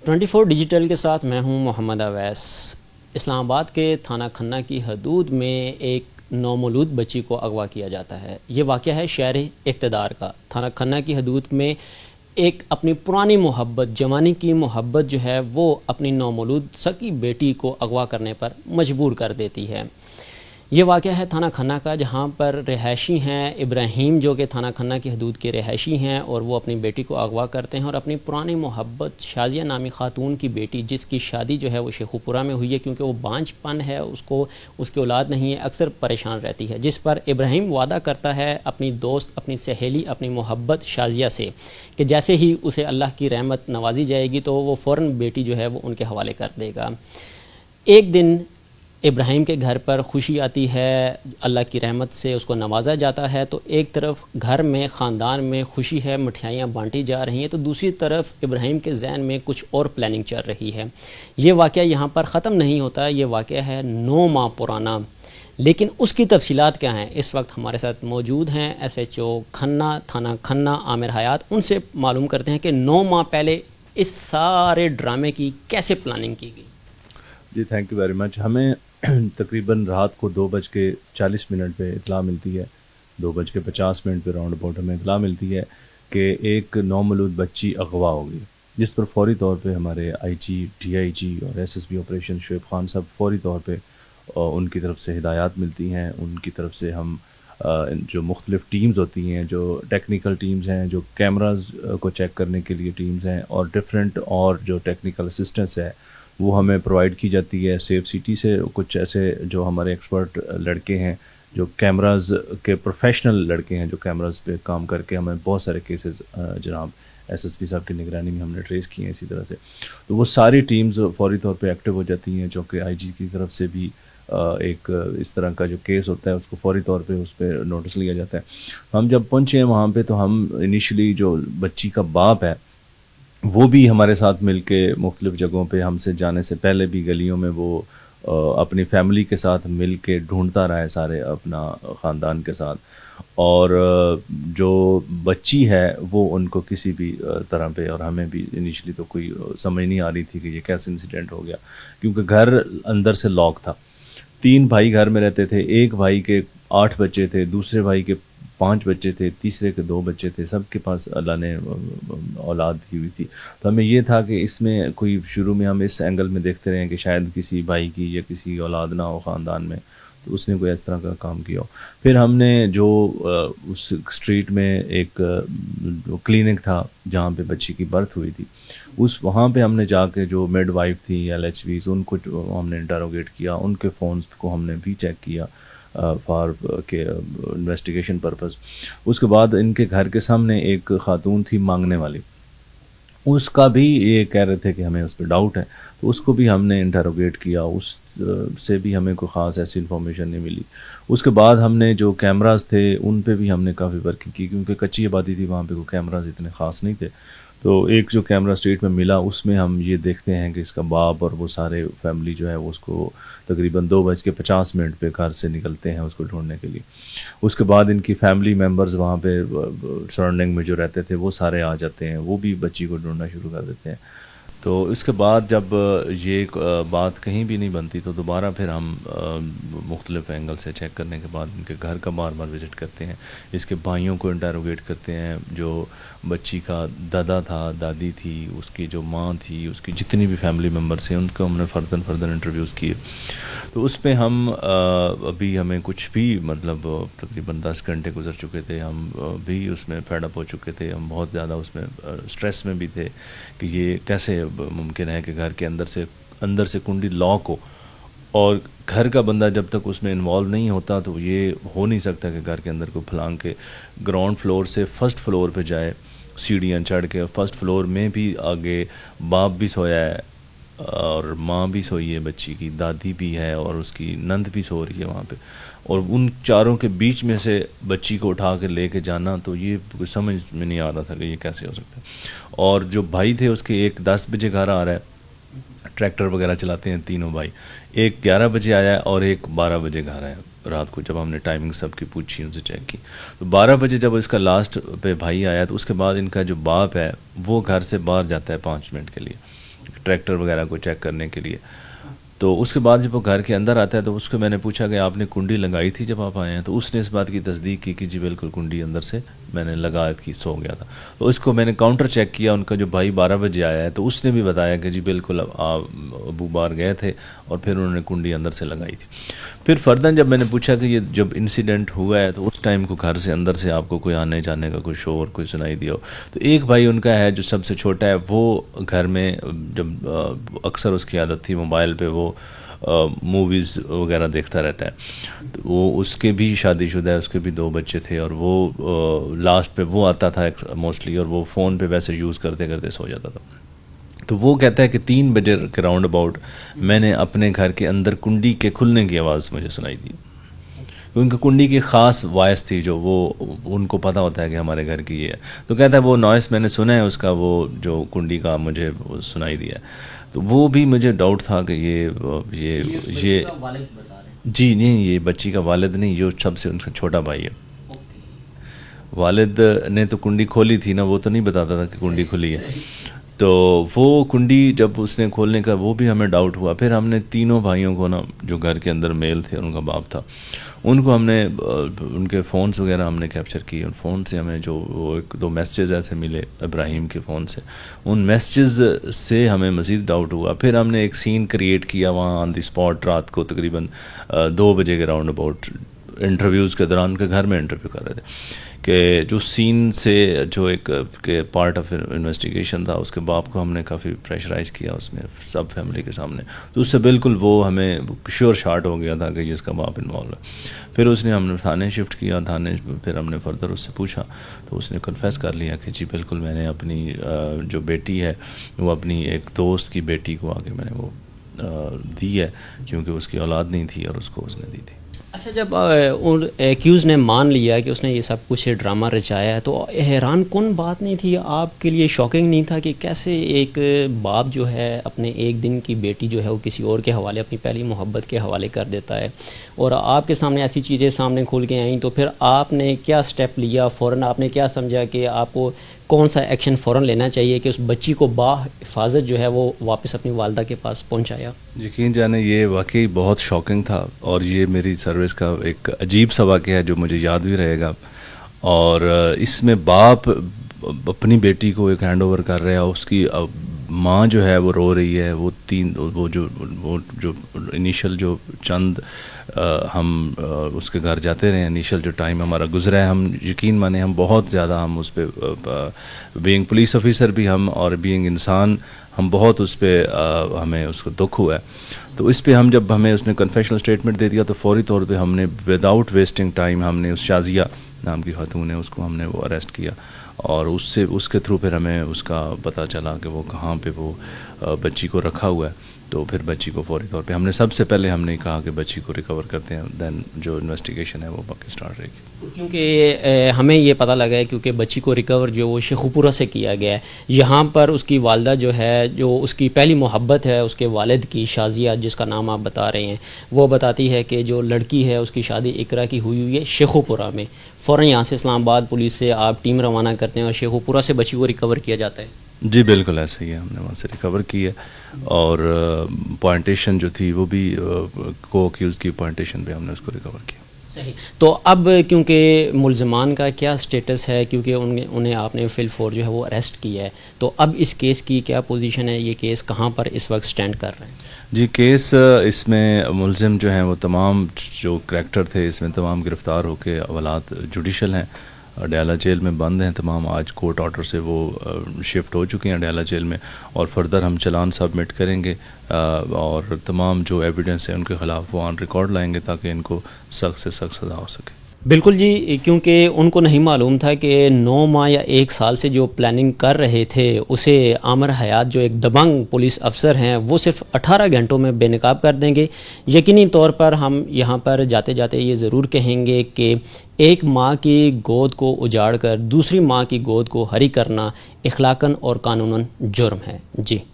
24 digital کے ساتھ میں ہوں محمد اویس۔ اسلام آباد کے تھانہ کھنہ کی حدود میں ایک نومولود بچی کو اغوا کیا جاتا ہے۔ یہ واقعہ ہے شہر اقتدار کا۔ تھانہ کھنہ کی حدود میں ایک اپنی پرانی محبت، جوانی کی محبت جو ہے وہ اپنی نومولود سکی بیٹی کو اغوا کرنے پر مجبور کر دیتی ہے۔ یہ واقعہ ہے تھانہ کھنہ کا، جہاں پر رہائشی ہیں ابراہیم، جو کہ تھانہ کھنہ کی حدود کے رہائشی ہیں، اور وہ اپنی بیٹی کو اغوا کرتے ہیں اور اپنی پرانی محبت شازیہ نامی خاتون کی بیٹی، جس کی شادی جو ہے وہ شیخو پورہ میں ہوئی ہے کیونکہ وہ بانجھ پن ہے، اس کی اولاد نہیں ہے، اکثر پریشان رہتی ہے، جس پر ابراہیم وعدہ کرتا ہے اپنی دوست، اپنی سہیلی، اپنی محبت شازیہ سے کہ جیسے ہی اسے اللہ کی رحمت نوازی جائے گی تو وہ فوراً بیٹی جو ہے وہ ان کے حوالے کر دے گا۔ ایک دن ابراہیم کے گھر پر خوشی آتی ہے، اللہ کی رحمت سے اس کو نوازا جاتا ہے، تو ایک طرف گھر میں، خاندان میں خوشی ہے، مٹھائیاں بانٹی جا رہی ہیں، تو دوسری طرف ابراہیم کے ذہن میں کچھ اور پلاننگ چل رہی ہے۔ یہ واقعہ یہاں پر ختم نہیں ہوتا، یہ واقعہ ہے 9 ماہ پرانا، لیکن اس کی تفصیلات کیا ہیں؟ اس وقت ہمارے ساتھ موجود ہیں SHO کھنہ، تھانہ کھنہ عامر حیات۔ ان سے معلوم کرتے ہیں کہ 9 ماہ پہلے اس سارے ڈرامے کی کیسے پلاننگ کی گئی۔ جی تھینک یو ویری مچ۔ ہمیں تقریباً رات کو 2:40 پہ اطلاع ملتی ہے، 2:50 پہ راؤنڈ اباؤٹ ہمیں اطلاع ملتی ہے کہ ایک نومولود بچی اغوا ہوگی، جس پر فوری طور پہ ہمارے IG، DIG اور SSB آپریشن شعیب خان صاحب فوری طور پہ ان کی طرف سے ہدایات ملتی ہیں۔ ان کی طرف سے ہم جو مختلف ٹیمز ہوتی ہیں، جو ٹیکنیکل ٹیمز ہیں، جو کیمراز کو چیک کرنے کے لیے ٹیمز ہیں، اور ڈفرینٹ اور جو ٹیکنیکل اسسٹنس ہے وہ ہمیں پرووائڈ کی جاتی ہے سیف سٹی سے۔ کچھ ایسے جو ہمارے ایکسپرٹ لڑکے ہیں، جو کیمراز کے پروفیشنل لڑکے ہیں، جو کیمراز پہ کام کر کے ہمیں بہت سارے کیسز جناب SSP صاحب کی نگرانی میں ہم نے ٹریس کیے ہیں اسی طرح سے، تو وہ ساری ٹیمز فوری طور پہ ایکٹیو ہو جاتی ہیں، جو کہ IG کی طرف سے بھی ایک اس طرح کا جو کیس ہوتا ہے اس کو فوری طور پہ اس پہ نوٹس لیا جاتا ہے۔ ہم جب پہنچے ہیں وہاں پہ تو ہم انیشلی جو بچی کا باپ ہے وہ بھی ہمارے ساتھ مل کے مختلف جگہوں پہ ہم سے جانے سے پہلے بھی گلیوں میں وہ اپنی فیملی کے ساتھ مل کے ڈھونڈتا رہا ہے، سارے اپنا خاندان کے ساتھ، اور جو بچی ہے وہ ان کو کسی بھی طرح پہ، اور ہمیں بھی انیشلی تو کوئی سمجھ نہیں آ رہی تھی کہ یہ کیسے انسیڈنٹ ہو گیا، کیونکہ گھر اندر سے لاک تھا۔ 3 بھائی گھر میں رہتے تھے، ایک بھائی کے 8 بچے تھے، دوسرے بھائی کے 5 بچے تھے، تیسرے کے 2 بچے تھے، سب کے پاس اللہ نے اولاد دی ہوئی تھی۔ تو ہمیں یہ تھا کہ اس میں کوئی، شروع میں ہم اس اینگل میں دیکھتے رہے کہ شاید کسی بھائی کی یا کسی اولاد نہ ہو خاندان میں، تو اس نے کوئی اس طرح کا کام کیا ہو۔ پھر ہم نے جو اس اسٹریٹ میں ایک کلینک تھا جہاں پہ بچی کی برتھ ہوئی تھی، وہاں پہ ہم نے جا کے جو میڈ وائف تھی، LHVs، ان کو ہم نے انٹروگیٹ کیا، ان کے فونز کو ہم نے بھی چیک کیا فار کے انویسٹیگیشن پرپز۔ اس کے بعد ان کے گھر کے سامنے ایک خاتون تھی مانگنے والی، اس کا بھی یہ کہہ رہے تھے کہ ہمیں اس پہ ڈاؤٹ ہے، تو اس کو بھی ہم نے انٹروگیٹ کیا، اس سے بھی ہمیں کوئی خاص ایسی انفارمیشن نہیں ملی۔ اس کے بعد ہم نے جو کیمراز تھے ان پہ بھی ہم نے کافی ورکنگ کی، کیونکہ کچی آبادی تھی، وہاں پہ کوئی کیمراز اتنے خاص نہیں تھے۔ تو ایک جو کیمرہ اسٹریٹ میں ملا اس میں ہم یہ دیکھتے ہیں کہ اس کا باپ اور وہ سارے فیملی جو ہے وہ اس کو تقریباً 2:50 پہ گھر سے نکلتے ہیں اس کو ڈھونڈنے کے لیے۔ اس کے بعد ان کی فیملی ممبرز وہاں پہ سراؤنڈنگ میں جو رہتے تھے وہ سارے آ جاتے ہیں، وہ بھی بچی کو ڈھونڈنا شروع کر دیتے ہیں۔ تو اس کے بعد جب یہ بات کہیں بھی نہیں بنتی تو دوبارہ پھر ہم مختلف اینگل سے چیک کرنے کے بعد ان کے گھر کا بار بار وزٹ کرتے ہیں، اس کے بھائیوں کو انٹروگیٹ کرتے ہیں، جو بچی کا دادا تھا، دادی تھی، اس کی جو ماں تھی، اس کی جتنی بھی فیملی ممبرس ہیں ان کو ہم نے فردر انٹرویوز کیے۔ تو اس پہ ہم ابھی ہمیں کچھ بھی مطلب تقریباً 10 گھنٹے گزر چکے تھے، ہم بھی اس میں فیڈ اپ ہو چکے تھے، ہم بہت زیادہ اس میں اسٹریس میں بھی تھے کہ یہ کیسے ممکن ہے کہ گھر کے اندر سے کنڈی لاک ہو، اور گھر کا بندہ جب تک اس میں انوالو نہیں ہوتا تو یہ ہو نہیں سکتا کہ گھر کے اندر کو پھلانگ کے گراؤنڈ فلور سے فرسٹ فلور پہ جائے، سیڑھیاں چڑھ کے فرسٹ فلور میں بھی آگے باپ بھی سویا ہے اور ماں بھی سوئی ہے، بچی کی دادی بھی ہے اور اس کی نند بھی سو رہی ہے وہاں پہ، اور ان چاروں کے بیچ میں سے بچی کو اٹھا کے لے کے جانا، تو یہ کوئی سمجھ میں نہیں آ رہا تھا کہ یہ کیسے ہو سکتا ہے۔ اور جو بھائی تھے اس کے ایک 10 بجے گھر آ رہا ہے، ٹریکٹر وغیرہ چلاتے ہیں تینوں بھائی، ایک 11 بجے آیا ہے اور ایک 12 بجے گھر آیا رات کو، جب ہم نے ٹائمنگ سب کی پوچھی، ان سے چیک کی، تو 12 بجے جب اس کا لاسٹ پہ بھائی آیا تو اس کے بعد ان کا جو باپ ہے وہ گھر سے باہر جاتا ہے 5 منٹ کے لیے، ٹریکٹر وغیرہ کو چیک کرنے کے لیے. تو اس کے بعد جب وہ گھر کے اندر آتا ہے تو اس کو میں نے پوچھا کہ آپ نے کنڈی لگائی تھی جب آپ آئے ہیں؟ تو اس نے اس بات کی تصدیق کی کہ جی بالکل کنڈی اندر سے میں نے لگا کی سو گیا تھا. تو اس کو میں نے کاؤنٹر چیک کیا, ان کا جو بھائی 12 بجے آیا ہے تو اس نے بھی بتایا کہ جی بالکل ابو باہر گئے تھے اور پھر انہوں نے کنڈی اندر سے لگائی تھی. پھر فرداً جب میں نے پوچھا کہ یہ جب انسیڈنٹ ہوا ہے تو اس ٹائم کو گھر سے اندر سے آپ کو کوئی آنے جانے کا کوئی شور کوئی سنائی دیا ہو؟ تو ایک بھائی ان کا ہے جو سب سے چھوٹا ہے, وہ گھر میں جب اکثر اس کی عادت تھی موبائل پہ وہ موویز وغیرہ دیکھتا رہتا ہے. تو وہ اس کے بھی شادی شدہ ہے, اس کے بھی 2 بچے تھے, اور وہ لاسٹ پہ وہ آتا تھا موسٹلی, اور وہ فون پہ ویسے یوز کرتے کرتے سو جاتا تھا. تو وہ کہتا ہے کہ 3 بجے کے راؤنڈ اباؤٹ میں نے اپنے گھر کے اندر کنڈی کے کھلنے کی آواز مجھے سنائی دی. ان کی کنڈی کی خاص وائس تھی جو وہ ان کو پتہ ہوتا ہے کہ ہمارے گھر کی یہ ہے. تو کہتا ہے وہ نوائس میں نے سنا ہے اس کا, وہ جو کنڈی کا مجھے سنائی دیا ہے. تو وہ بھی مجھے ڈاؤٹ تھا کہ یہ جی نہیں, یہ بچی کا والد نہیں, یہ سب سے ان کا چھوٹا بھائی ہے. والد نے تو کنڈی کھولی تھی نا, وہ تو نہیں بتاتا تھا کہ کنڈی کھلی ہے. تو وہ کنڈی جب اس نے کھولنے کا وہ بھی ہمیں ڈاؤٹ ہوا. پھر ہم نے تینوں بھائیوں کو نا جو گھر کے اندر میل تھے, ان کا باپ تھا, ان کو ہم نے ان کے فونز وغیرہ ہم نے کیپچر کیے. ان فون سے ہمیں جو 1-2 میسیجز ایسے ملے ابراہیم کے فون سے, ان میسیجز سے ہمیں مزید ڈاؤٹ ہوا. پھر ہم نے ایک سین کریٹ کیا وہاں آن دی اسپاٹ رات کو تقریباً 2 بجے کے راؤنڈ اباؤٹ. انٹرویوز کے دوران ان کے گھر میں انٹرویو کر رہے تھے کہ جو سین سے جو ایک کہ پارٹ آف انویسٹیگیشن تھا, اس کے باپ کو ہم نے کافی پریشرائز کیا اس میں سب فیملی کے سامنے. تو اس سے بالکل وہ ہمیں شیور شارٹ ہو گیا تھا کہ جس کا باپ انوالو ہے. پھر اس نے ہم نے تھانے شفٹ کیا. تھانے پھر ہم نے فردر اس سے پوچھا تو اس نے کنفیس کر لیا کہ جی بالکل میں نے اپنی جو بیٹی ہے وہ اپنی ایک دوست کی بیٹی کو آگے میں نے وہ دی ہے, کیونکہ اس کی اولاد نہیں تھی اور اس کو اس نے دی تھی. اچھا, جب ایکیوز نے مان لیا کہ اس نے یہ سب کچھ ڈرامہ رچایا ہے تو حیران کن بات نہیں تھی آپ کے لیے, شاکنگ نہیں تھا کہ کیسے ایک باپ جو ہے اپنے ایک دن کی بیٹی جو ہے وہ کسی اور کے حوالے, اپنی پہلی محبت کے حوالے کر دیتا ہے, اور آپ کے سامنے ایسی چیزیں سامنے کھول کے آئیں, تو پھر آپ نے کیا سٹیپ لیا فوراً؟ آپ نے کیا سمجھا کہ آپ کو کون سا ایکشن فوراً لینا چاہیے کہ اس بچی کو حفاظت جو ہے وہ واپس اپنی والدہ کے پاس پہنچایا؟ یقین جانے یہ واقعی بہت شاکنگ تھا, اور یہ میری سروس کا ایک عجیب سا واقعہ ہے جو مجھے یاد بھی رہے گا. اور اس میں باپ اپنی بیٹی کو ایک ہینڈ اوور کر رہا ہے, اس کی ماں جو ہے وہ رو رہی ہے. وہ جو انیشل جو چند ہم اس کے گھر جاتے رہے, انیشل جو ٹائم ہمارا گزرا ہے, ہم یقین مانیں ہم بہت زیادہ ہم اس پہ بینگ پولیس آفیسر بھی ہم اور بینگ انسان ہم بہت اس پہ ہمیں اس کو دکھ ہوا ہے. تو اس پہ ہم جب ہمیں اس نے کنفیشنل اسٹیٹمنٹ دے دیا تو فوری طور پہ ہم نے وداؤٹ ویسٹنگ ٹائم ہم نے اس شازیہ نام کی خاتون ہے اس کو ہم نے وہ اریسٹ کیا, اور اس کے تھرو پھر ہمیں اس کا پتہ چلا کہ وہ کہاں پہ وہ بچی کو رکھا ہوا ہے. تو پھر بچی کو فوری طور پہ ہم نے سب سے پہلے ہم نے کہا کہ بچی کو ریکور کرتے ہیں, دین جو انویسٹیگیشن ہے وہ باقی سٹارٹ رہے گی. کیونکہ ہمیں یہ پتہ لگا ہے کیونکہ بچی کو ریکور جو وہ شیخوپورہ سے کیا گیا ہے. یہاں پر اس کی والدہ جو ہے, جو اس کی پہلی محبت ہے اس کے والد کی, شازیہ جس کا نام آپ بتا رہے ہیں, وہ بتاتی ہے کہ جو لڑکی ہے اس کی شادی اقرا کی ہوئی ہے شیخوپورہ میں. فوراً یہاں سے اسلام آباد پولیس سے آپ ٹیم روانہ کرتے ہیں اور شیخوپورہ سے بچی کو ریکور کیا جاتا ہے. جی بالکل ایسا ہی ہے, ہم نے وہاں سے ریکور کی ہے, اور پوائنٹیشن جو تھی وہ بھی کو اکیوز کی پوائنٹیشن پہ ہم نے اس کو ریکور کیا. صحیح. تو اب کیونکہ ملزمان کا کیا سٹیٹس ہے, کیونکہ انہیں آپ نے فل فور جو ہے وہ اریسٹ کیا ہے, تو اب اس کیس کی کیا پوزیشن ہے, یہ کیس کہاں پر اس وقت سٹینڈ کر رہے ہیں؟ جی کیس اس میں ملزم جو ہیں وہ تمام جو کریکٹر تھے اس میں تمام گرفتار ہو کے اولاد جوڈیشل ہیں, اڈیالہ جیل میں بند ہیں تمام. آج کورٹ آرڈر سے وہ شفٹ ہو چکے ہیں اڈیالہ جیل میں, اور فردر ہم چلان سبمٹ کریں گے اور تمام جو ایویڈنس ہے ان کے خلاف وہ آن ریکارڈ لائیں گے تاکہ ان کو سخت سے سخت سزا ہو سکے. بالکل جی, کیونکہ ان کو نہیں معلوم تھا کہ 9 ماہ یا 1 سال سے جو پلاننگ کر رہے تھے اسے عامر حیات جو ایک دبنگ پولیس افسر ہیں وہ صرف 18 گھنٹوں میں بے نقاب کر دیں گے. یقینی طور پر ہم یہاں پر جاتے جاتے یہ ضرور کہیں گے کہ ایک ماں کی گود کو اجاڑ کر دوسری ماں کی گود کو ہری کرنا اخلاقاً اور قانوناً جرم ہے. جی